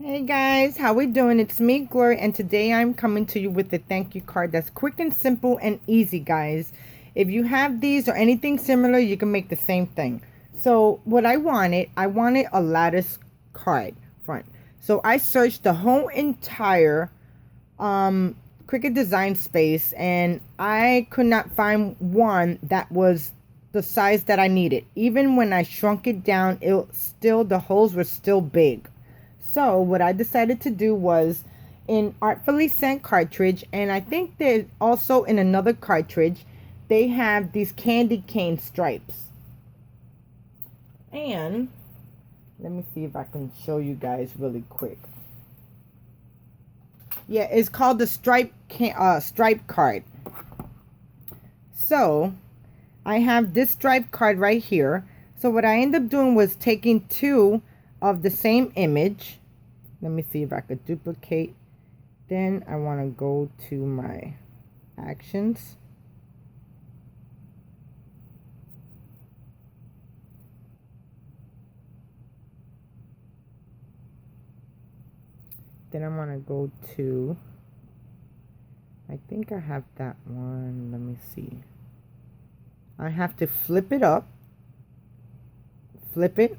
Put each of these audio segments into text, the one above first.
Hey guys, how we doing? It's me, Gloria, and today I'm coming to you with a thank you card that's quick and simple and easy, guys. If you have these or anything similar, you can make the same thing. So what I wanted a lattice card front. So I searched the whole entire Cricut design space, and I could not find one that was the size that I needed. Even when I shrunk it down, the holes were still big. So what I decided to do was in Artfully Sent cartridge, and I think there's also in another cartridge, they have these candy cane stripes. And let me see if I can show you guys really quick. Yeah, it's called the stripe card. So I have this stripe card right here. So what I ended up doing was taking two of the same image. Let me see if I could duplicate. Then I want to go to my actions. Then I want to go to, I think I have that one. Let me see. I have to flip it up. Flip it.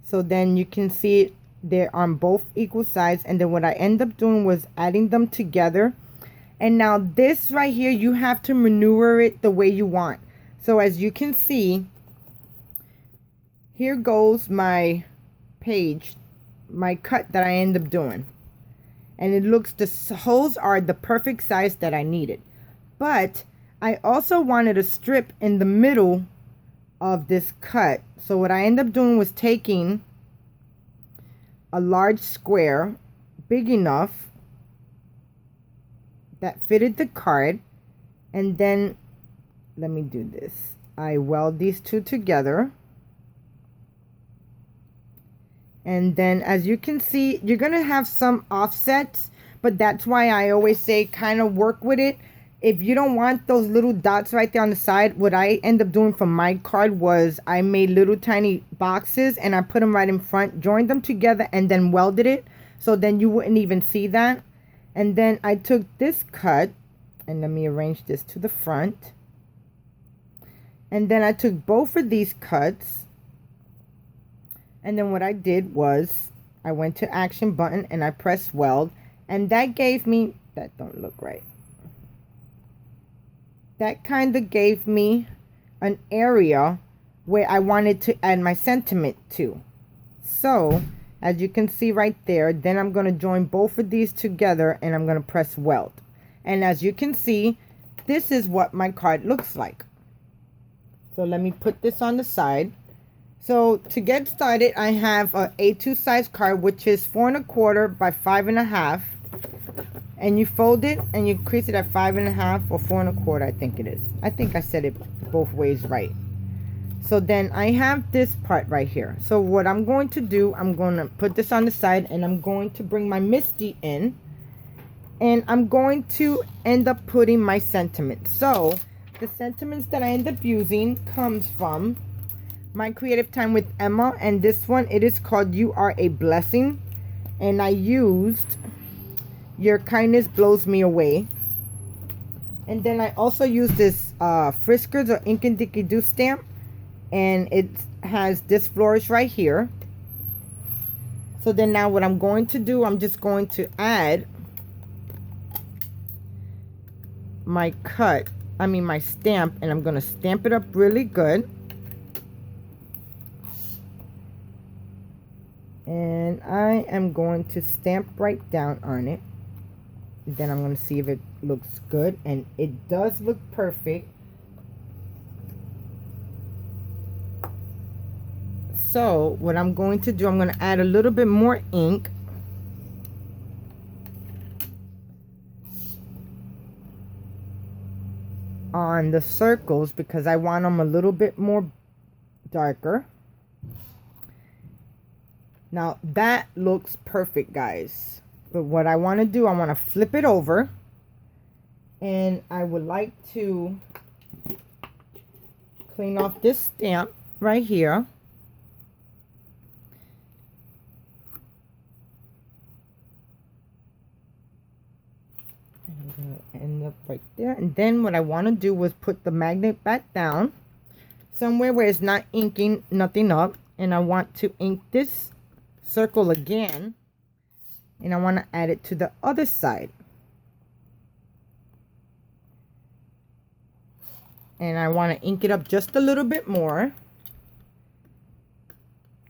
So then you can see it. They're on both equal sides, and then what I end up doing was adding them together. And now this right here, you have to maneuver it the way you want. So as you can see, here goes my page, my cut that I end up doing, and it looks, the holes are the perfect size that I needed. But I also wanted a strip in the middle of this cut. So what I end up doing was taking a large square big enough that fitted the card, and then let me do this. I weld these two together, and then as you can see, you're gonna have some offsets, but that's why I always say kind of work with it. If you don't want those little dots right there on the side, what I end up doing for my card was I made little tiny boxes and I put them right in front, joined them together, and then welded it. So then you wouldn't even see that. And then I took this cut, and let me arrange this to the front. And then I took both of these cuts. And then what I did was I went to action button and I pressed weld. And that gave me, that don't look right. That kind of gave me an area where I wanted to add my sentiment to. So as you can see right there, then I'm going to join both of these together and I'm going to press weld. And as you can see, this is what my card looks like. So let me put this on the side. So to get started, I have a A2 size card, which is 4 1/4 by 5 1/2. And you fold it and you crease it at 5 1/2 or 4 1/4, I think it is. I think I said it both ways right. So then I have this part right here. So what I'm going to do, I'm going to put this on the side and I'm going to bring my Misty in. And I'm going to end up putting my sentiment. So the sentiments that I end up using comes from my Creative Time with Emma. And this one, it is called You Are a Blessing. And I used Your Kindness Blows Me Away. And then I also use this Friskers or Ink and Dicky Doo stamp. And it has this flourish right here. So then now what I'm going to do, I'm just going to add my my stamp. And I'm going to stamp it up really good. And I am going to stamp right down on it. Then I'm going to see if it looks good, and it does look perfect. So what I'm going to do, I'm going to add a little bit more ink. On the circles because I want them a little bit more darker. Now that looks perfect, guys. But what I want to do, I want to flip it over. And I would like to clean off this stamp right here. I'm gonna end up right there. And then what I want to do was put the magnet back down somewhere where it's not inking nothing up. And I want to ink this circle again. And I want to add it to the other side. And I want to ink it up just a little bit more.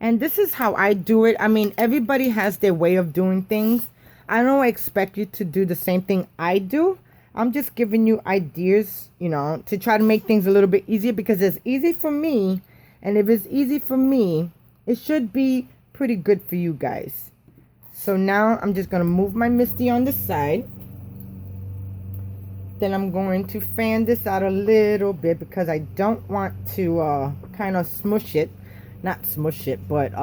And this is how I do it. I mean, everybody has their way of doing things. I don't expect you to do the same thing I do. I'm just giving you ideas, you know, to try to make things a little bit easier, because it's easy for me. And if it's easy for me, it should be pretty good for you guys. So now I'm just going to move my Misty on the side. Then I'm going to fan this out a little bit because I don't want to kind of smush it. Not smush it, but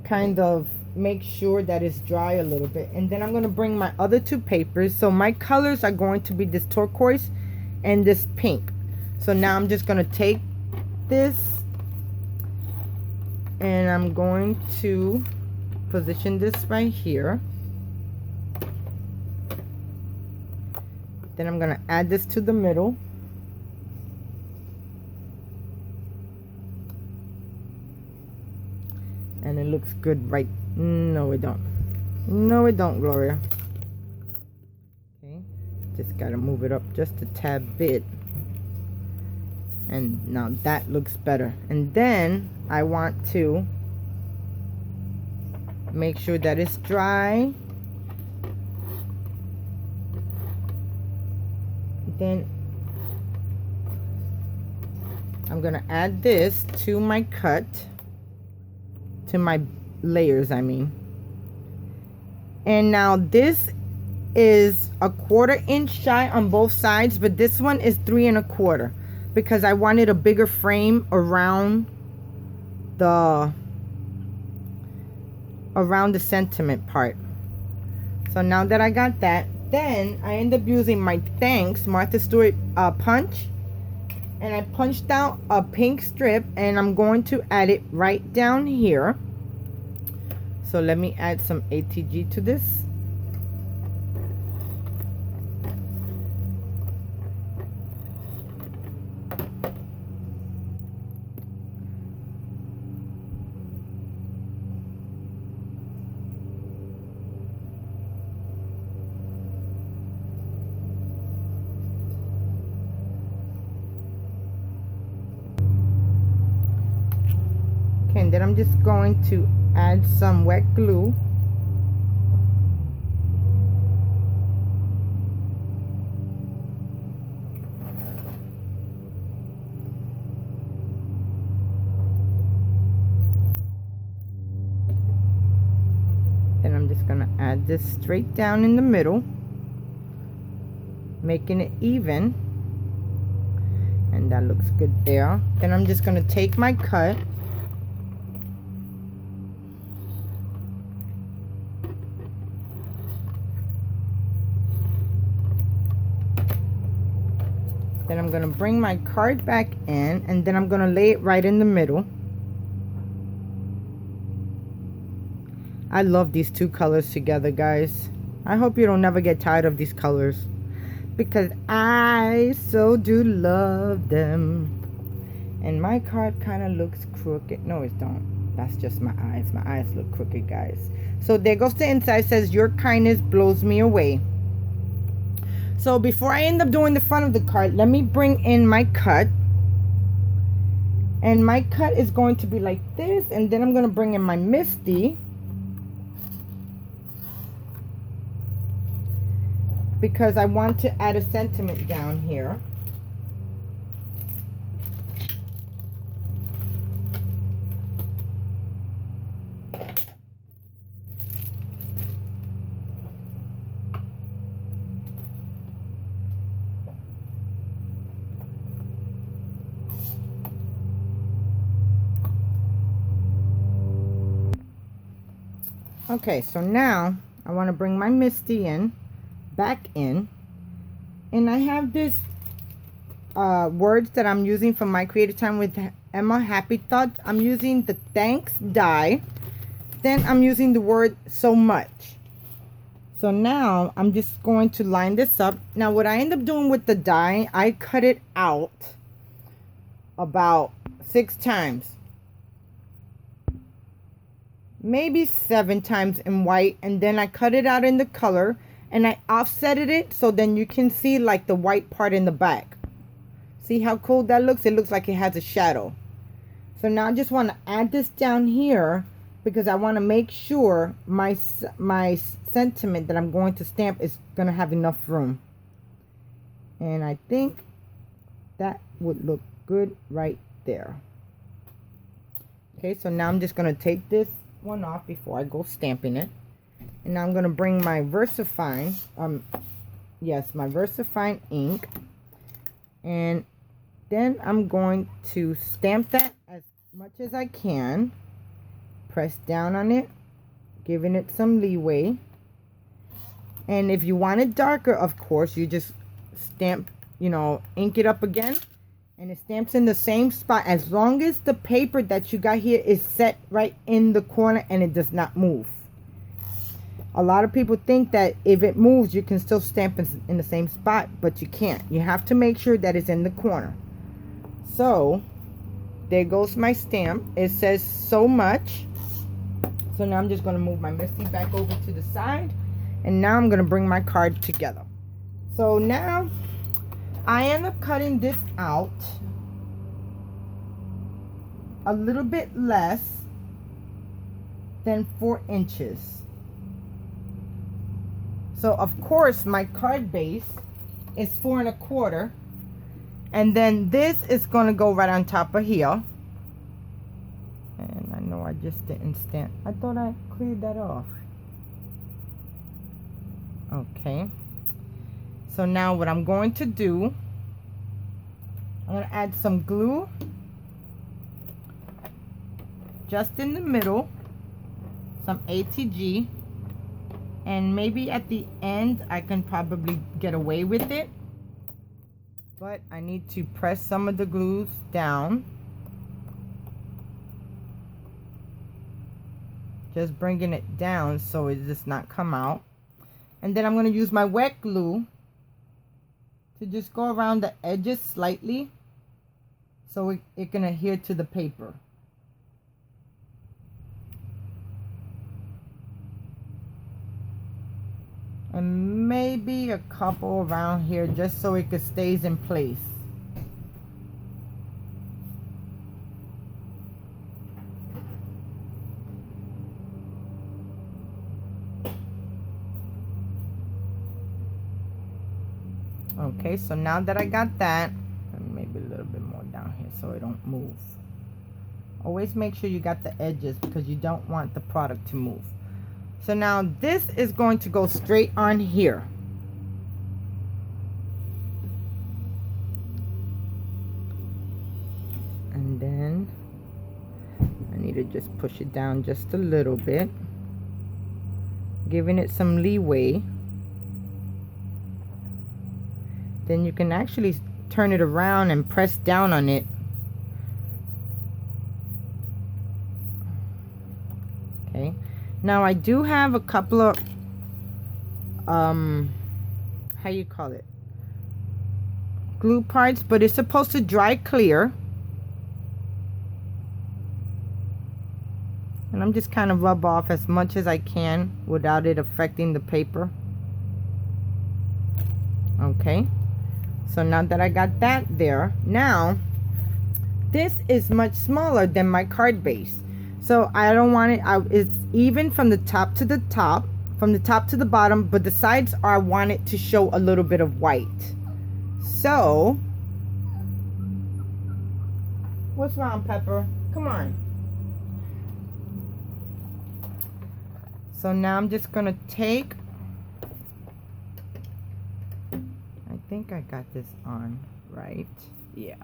kind of make sure that it's dry a little bit. And then I'm going to bring my other two papers. So my colors are going to be this turquoise and this pink. So now I'm just going to take this and I'm going to position this right here. Then I'm going to add this to the middle. And it looks good, right? No, it don't. No, it don't, Gloria. Okay. Just got to move it up just a tad bit. And now that looks better. And then I want to make sure that it's dry. Then I'm going to add this to my cut. To my layers, I mean. And now this is a 1/4 inch shy on both sides, but this one is 3 1/4 because I wanted a bigger frame around the sentiment part. So now that I got that, then I end up using my Thanks Martha Stewart punch. And I punched out a pink strip and I'm going to add it right down here. So let me add some ATG to this. And then I'm just going to add some wet glue. Then I'm just going to add this straight down in the middle, making it even. And that looks good there. Then I'm just going to take my cut. Then I'm going to bring my card back in and then I'm going to lay it right in the middle. I love these two colors together, guys. I hope you don't never get tired of these colors because I so do love them. And my card kind of looks crooked. No, it don't. That's just my eyes. My eyes look crooked, guys. So there goes the inside. It says, "Your kindness blows me away." So before I end up doing the front of the card, let me bring in my cut. And my cut is going to be like this. And then I'm going to bring in my Misty. Because I want to add a sentiment down here. Okay, so now I want to bring my Misty in, back in, and I have this words that I'm using for my creative time with Emma, Happy Thoughts. I'm using the Thanks die. Then I'm using the word so much. So now I'm just going to line this up. Now what I end up doing with the die, I cut it out about 6 times. Maybe 7 times in white, and then I cut it out in the color and I offsetted it so then you can see like the white part in the back. See how cool that looks? It looks like it has a shadow. So now I just want to add this down here because I want to make sure my sentiment that I'm going to stamp is going to have enough room. And I think that would look good right there. Okay, so now I'm just going to take this one off before I go stamping it. And now I'm going to bring my VersaFine, my VersaFine ink. And then I'm going to stamp that as much as I can. Press down on it, giving it some leeway. And if you want it darker, of course, you just stamp, ink it up again. And it stamps in the same spot as long as the paper that you got here is set right in the corner and it does not move. A lot of people think that if it moves, you can still stamp in the same spot, but you can't. You have to make sure that it's in the corner. So, there goes my stamp. It says so much. So now I'm just going to move my Misty back over to the side. And now I'm going to bring my card together. So now I end up cutting this out a little bit less than 4 inches. So of course my card base is 4 1/4, and then this is going to go right on top of here. And I know I just didn't stamp. I thought I cleared that off. Okay. So now what I'm going to do, I'm going to add some glue just in the middle, some ATG, and maybe at the end I can probably get away with it, but I need to press some of the glues down, just bringing it down so it does not come out. And then I'm going to use my wet glue to just go around the edges slightly so it can adhere to the paper. And maybe a couple around here just so it stays in place. Okay, so now that I got that, and maybe a little bit more down here so it don't move. Always make sure you got the edges because you don't want the product to move. So now this is going to go straight on here. And then I need to just push it down just a little bit, giving it some leeway. Then you can actually turn it around and press down on it. Okay. Now I do have a couple of how you call it, glue parts, but it's supposed to dry clear. And I'm just kind of rub off as much as I can without it affecting the paper. Okay. So now that I got that there, now this is much smaller than my card base. So I don't want it, it's even from the top to the top, from the top to the bottom, but the sides I want it to show a little bit of white. So, what's wrong, Pepper? Come on. So now I'm just gonna take, I think I got this on right. Yeah.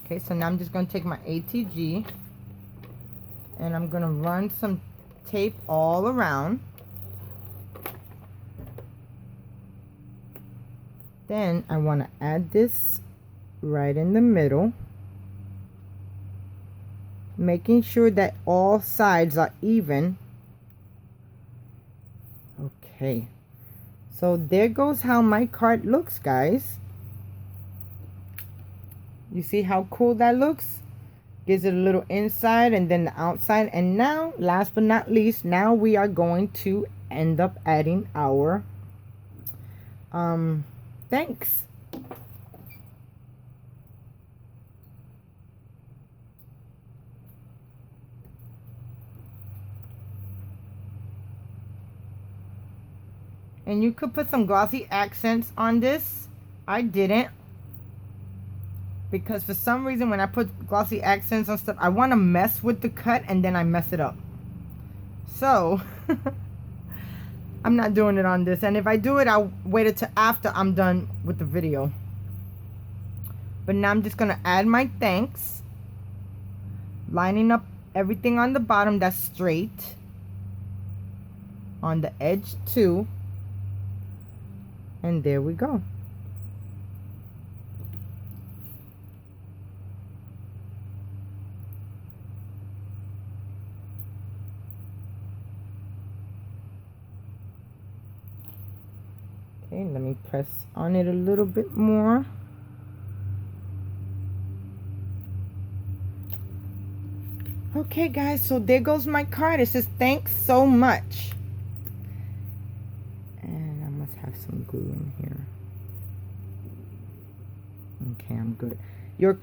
Okay, so now I'm just gonna take my ATG and I'm gonna run some tape all around. Then I want to add this right in the middle, making sure that all sides are even. Okay, So there goes how my card looks, guys. You see how cool that looks? Gives it a little inside and then the outside. And now, last but not least, now we are going to end up adding our thanks. And you could put some glossy accents on this. I didn't, because for some reason when I put glossy accents on stuff, I want to mess with the cut and then I mess it up. So I'm not doing it on this. And if I do it, I'll wait until after I'm done with the video. But now I'm just going to add my thanks, lining up everything on the bottom that's straight, on the edge too. And there we go. Okay, let me press on it a little bit more. Okay, guys, so there goes my card. It says thanks so much. And I must have some glue in here. Okay, I'm good.